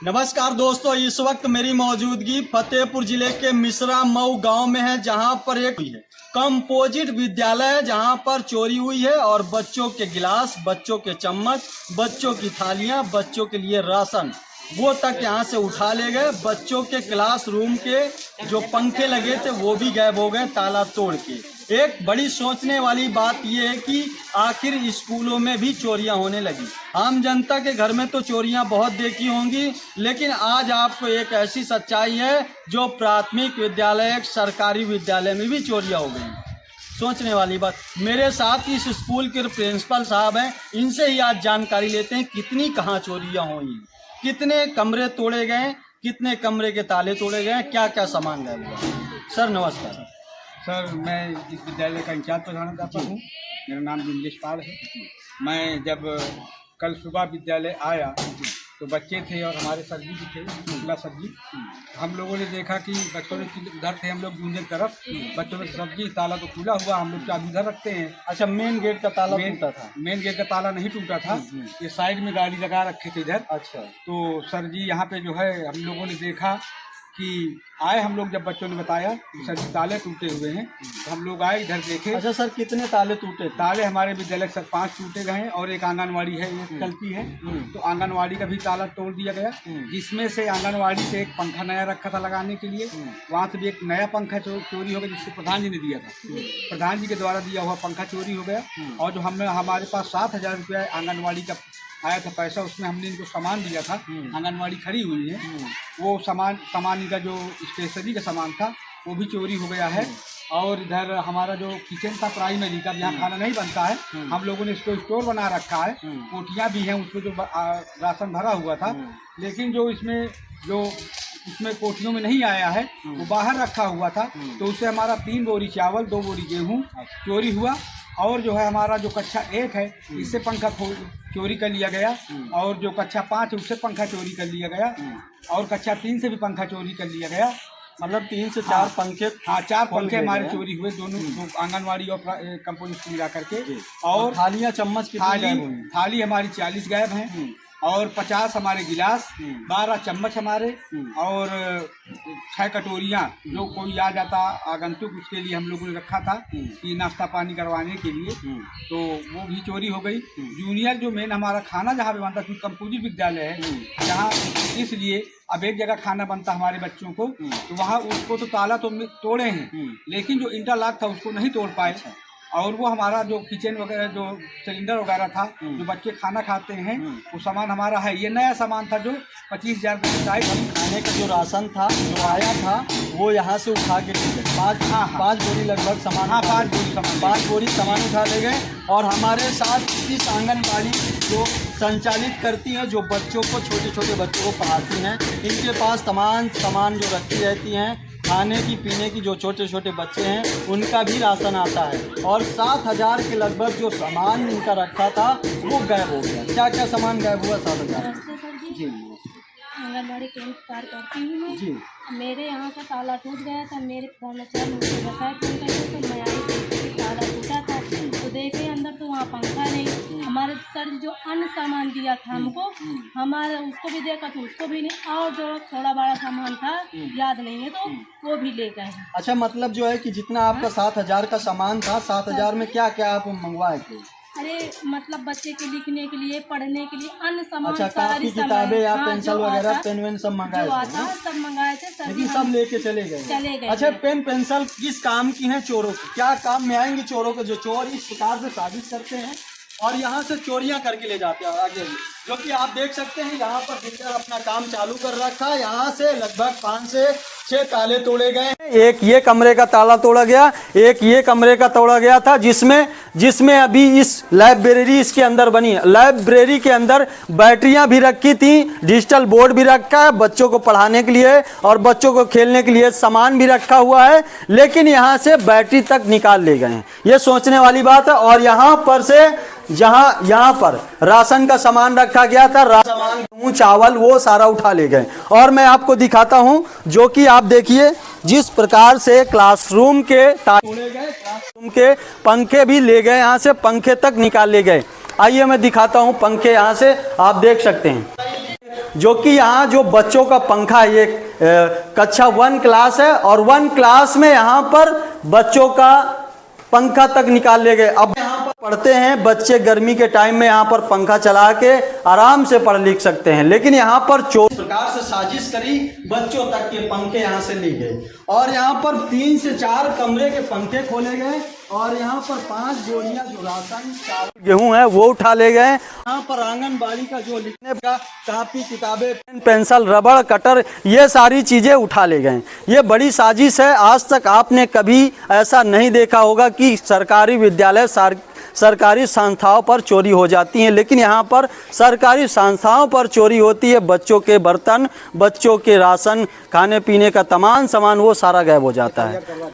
नमस्कार दोस्तों, इस वक्त मेरी मौजूदगी फतेहपुर जिले के मिश्रा मऊ गांव में है, जहां पर एक कंपोजिट विद्यालय है जहां पर चोरी हुई है और बच्चों के गिलास, बच्चों के चम्मच, बच्चों की थालियां, बच्चों के लिए राशन वो तक यहां से उठा ले गए। बच्चों के क्लासरूम के जो पंखे लगे थे वो भी गायब हो गए ताला तोड़ के। एक बड़ी सोचने वाली बात यह है कि आखिर स्कूलों में भी चोरियां होने लगी। आम जनता के घर में तो चोरियां बहुत देखी होंगी, लेकिन आज आपको एक ऐसी सच्चाई है जो प्राथमिक विद्यालय, सरकारी विद्यालय में भी चोरियां हो गई। सोचने वाली बात। मेरे साथ इस स्कूल के प्रिंसिपल साहब हैं, इनसे ही आज जानकारी लेते हैं कितनी कहाँ चोरियां हुई, कितने कमरे तोड़े गए, कितने कमरे के ताले तोड़े गए, क्या क्या सामान गायब हुआ। सर नमस्कार। सर, मैं इस विद्यालय का इंचार्ज प्रधानाध्यापक हूँ। मेरा नाम बिमलेश पाल है। मैं जब कल सुबह विद्यालय आया तो बच्चे थे और हमारे सर जी भी थे, शुक्ला सर जी। हम लोगों ने देखा कि बच्चों ने उधर थे, हम लोग दूसरी तरफ, बच्चों ने सर जी ताला तो खुला हुआ, हम लोग चाबी उधर रखते हैं। अच्छा, मेन गेट का ताला टूटा था? मेन गेट का ताला नहीं टूटा था, ये साइड में गाड़ी लगा रखे थे इधर। अच्छा। तो सर जी यहाँ पे जो है हम लोगों ने देखा कि आए, हम लोग जब बच्चों ने बताया कि सर जी ताले टूटे हुए हैं, तो हम लोग आए, इधर देखे। अच्छा सर, कितने ताले टूटे? ताले हमारे विद्यालय सर 5 टूटे गए हैं और एक आंगनवाड़ी है, एक चलती है, तो आंगनवाड़ी का भी ताला तोड़ दिया गया, जिसमें से आंगनवाड़ी से एक पंखा नया रखा था लगाने के लिए, वहाँ से भी एक नया पंखा चोरी हो गया, जिसको प्रधान जी ने दिया था। प्रधान जी के द्वारा दिया हुआ पंखा चोरी हो गया। और जो हमारे पास 7,000 रुपया आंगनवाड़ी का आया था पैसा, उसमें हमने इनको सामान दिया था, आंगनवाड़ी खड़ी हुई है, वो सामान इनका जो स्टेशनरी का सामान था वो भी चोरी हो गया है। और इधर हमारा जो किचन था प्राइमरी का, यहाँ खाना नहीं बनता है, हम लोगों ने इसको स्टोर बना रखा है, कोठियाँ भी हैं, उसमें जो राशन भरा हुआ था, लेकिन जो इसमें कोठियों में नहीं आया है वो बाहर रखा हुआ था, तो उससे हमारा 3 बोरी चावल, 2 बोरी गेहूँ चोरी हुआ। और जो है हमारा जो कक्षा 1 है, इससे पंखा चोरी कर लिया गया, और जो कक्षा 5 है उससे पंखा चोरी कर लिया गया, और कक्षा 3 से भी पंखा चोरी कर लिया गया। मतलब 3 से 4 पंखे? हाँ, 4 पंखे हमारे चोरी हुए, दोनों आंगनवाड़ी और कंपोजिट मिला करके। और थालियाँ, चम्मच? थाली हमारी 40 गायब हैं, और 50 हमारे गिलास, 12 चम्मच हमारे, और 6 कटोरियाँ जो कोई आ जाता आगंतुक उसके लिए हम लोगों ने रखा था कि नाश्ता पानी करवाने के लिए, तो वो भी चोरी हो गई। जूनियर जो मेन हमारा खाना जहाँ पे बनता, क्योंकि कंपोजिट विद्यालय है जहाँ, इसलिए अब एक जगह खाना बनता हमारे बच्चों को, तो वहाँ उसको तो ताला तो तोड़े हैं, लेकिन जो इंटरलॉक था उसको नहीं तोड़ पाए। और वो हमारा जो किचन वगैरह, जो सिलेंडर वगैरह था, जो बच्चे खाना खाते हैं, वो सामान हमारा है। ये नया सामान था जो 25,000 रुपये खाने का जो राशन था जो आया था वो यहाँ से उठा के ले गए। 5 बोरी लगभग सामान। हाँ, 5 बोरी सामान उठा ले गए। और हमारे साथ इस आंगनबाड़ी जो संचालित करती हैं, जो बच्चों को, छोटे छोटे बच्चों को पढ़ाती हैं, इनके पास तमाम सामान जो रखती रहती हैं, खाने की पीने की, जो छोटे छोटे बच्चे हैं उनका भी राशन आता है। और 7,000 के लगभग जो सामान इनका रखा था वो गायब हो गया। क्या क्या सामान गायब हुआ? 7,000? जी, आंगनबाड़ी केंद्र कार्य करती हूँ मैं जी। मेरे यहाँ का ताला टूट गया था, मेरे कर्मचारी मुझे बताया फोन करके, तो मैं आई देखी ताला टूटा था, तो देखे अंदर तो वहाँ पंखा नहीं। हमारे सर जो अन्य सामान दिया था हमको, हमारे उसको भी देखा तो उसको भी नहीं, और जो थोड़ा बड़ा सामान था याद नहीं है तो वो भी ले गए। अच्छा, मतलब जो है कि जितना आपका 7,000 का सामान था, 7,000 में क्या क्या आप मंगवाए थे? अरे मतलब बच्चे के लिखने के लिए, पढ़ने के लिए अन्य सामान। अच्छा, कापी किताबें या पेंसिल वगैरह, पेन वेन सब मंगाए थे? सब मंगाए थे, लेकिन सब लेके चले गए। अच्छा, पेन पेंसिल किस काम की हैं चोरों की? क्या काम में आएंगे चोरों के? जो चोर इस प्रकार से साजिश करते हैं और यहाँ से चोरियाँ करके ले जाते हैं आगे, जो कि आप देख सकते हैं यहाँ पर बिल्डर अपना काम चालू कर रखा है। यहाँ से लगभग 5 से 6 ताले तोड़े गए हैं। एक ये कमरे का ताला तोड़ा गया, एक ये कमरे का तोड़ा गया था, जिसमें अभी इस लाइब्रेरी इसके अंदर बनी है। लाइब्रेरी के अंदर बैटरियां भी रखी थी, डिजिटल बोर्ड भी रखा है बच्चों को पढ़ाने के लिए, और बच्चों को खेलने के लिए सामान भी रखा हुआ है, लेकिन यहाँ से बैटरी तक निकाल ले गए हैं। ये सोचने वाली बात है। और यहाँ पर से यहाँ पर राशन का सामान रखा गया था, सामान, गेहूं, चावल, वो सारा उठा ले गए। और मैं आपको दिखाता हूं, जो कि आप देखिए जिस प्रकार से क्लासरूम के तोड़े गए, क्लासरूम के पंखे भी ले गए, यहाँ से पंखे तक निकाल ले गए। आइए मैं दिखाता हूं पंखे, यहाँ से आप देख सकते हैं। जो कि यहाँ जो बच्चों का पंखा है, ये कक्षा 1 क्लास है और 1 क्लास में यहाँ पर बच्चों का पंखा तक निकाल ले गए। अब यहाँ पर पढ़ते हैं बच्चे, गर्मी के टाइम में यहाँ पर पंखा चला के आराम से पढ़ लिख सकते हैं, लेकिन यहाँ पर चोर प्रकार से साजिश करी, बच्चों तक के पंखे यहाँ से ली गए और यहाँ पर 3 से 4 कमरे के पंखे खोले गए और यहाँ पर 5 बोरियां जो राशन चावल गेहूं है वो उठा ले गए। यहाँ पर आंगनबाड़ी का जो लिखने का कापी किताबें, पेन पेंसिल, रबड़, कटर, ये सारी चीजें उठा ले गए। ये बड़ी साजिश है। आज तक आपने कभी ऐसा नहीं देखा होगा कि सरकारी विद्यालय, सरकारी संस्थाओं पर चोरी हो जाती है, लेकिन यहाँ पर सरकारी संस्थाओं पर चोरी होती है। बच्चों के बर्तन, बच्चों के राशन, खाने पीने का तमाम सामान वो सारा गायब हो जाता है।